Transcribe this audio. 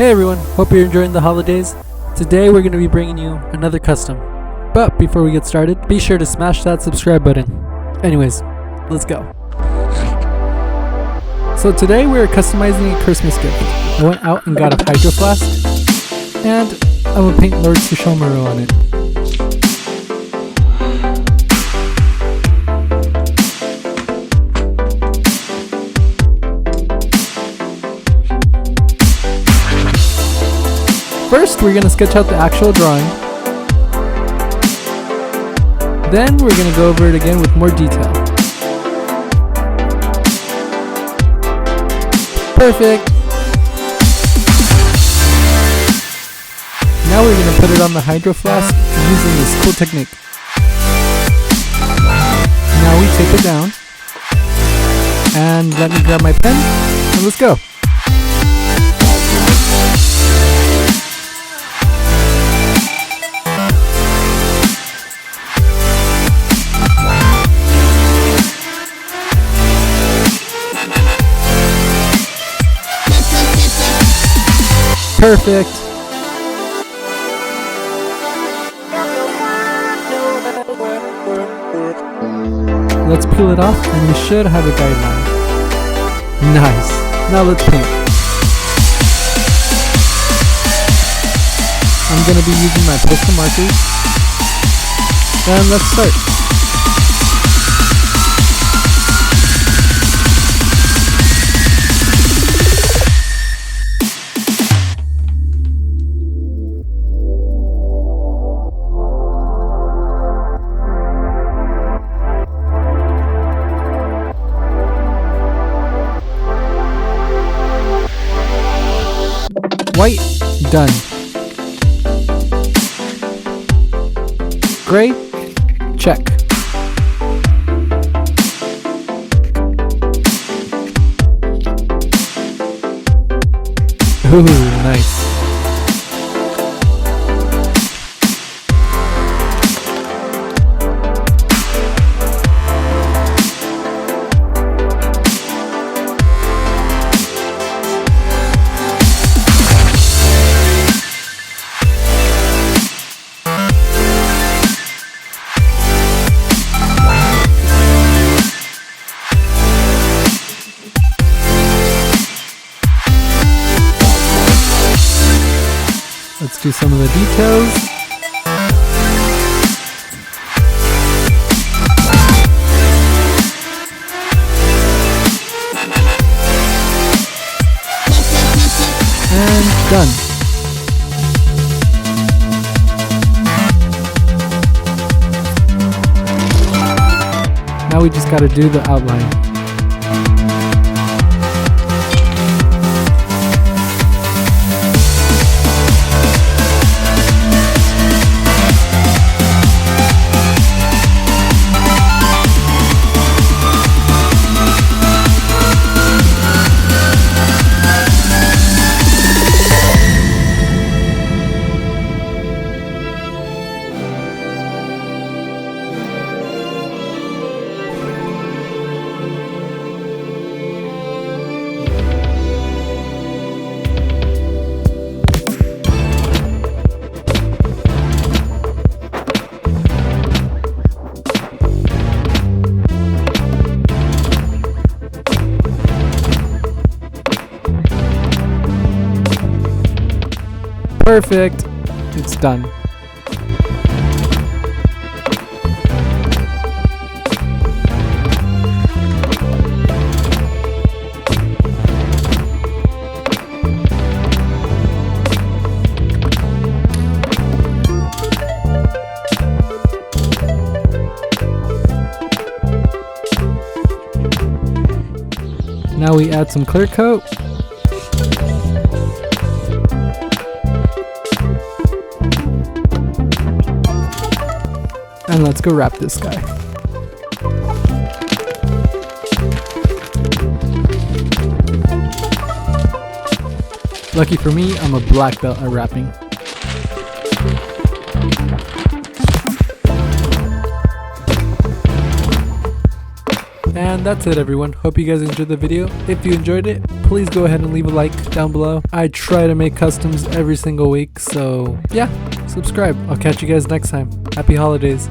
Hey everyone, hope you're enjoying the holidays. Today we're going to be bringing you another custom. But before we get started, be sure to smash that subscribe button. Anyways, let's go. So today we're customizing a Christmas gift. I went out and got a hydro flask, and I'm going to paint Lord Sesshomaru on it. First, we're going to sketch out the actual drawing. Then, we're going to go over it again with more detail. Perfect! Now we're going to put it on the hydro flask using this cool technique. Now we tape it down. And let me grab my pen, and let's go. Perfect. Let's peel it off and we should have a guideline. Nice. Now let's paint. I'm going to be using my posca markers. And let's start. White, done. Gray, check. Ooh, nice. Let's do some of the details. And done. Now we just gotta do the outline. Perfect. It's done. Now we add some clear coat. And let's go wrap this guy. Lucky for me, I'm a black belt at wrapping. And that's it, everyone. Hope you guys enjoyed the video. If you enjoyed it, please go ahead and leave a like down below. I try to make customs every single week, so yeah, subscribe. I'll catch you guys next time. Happy holidays.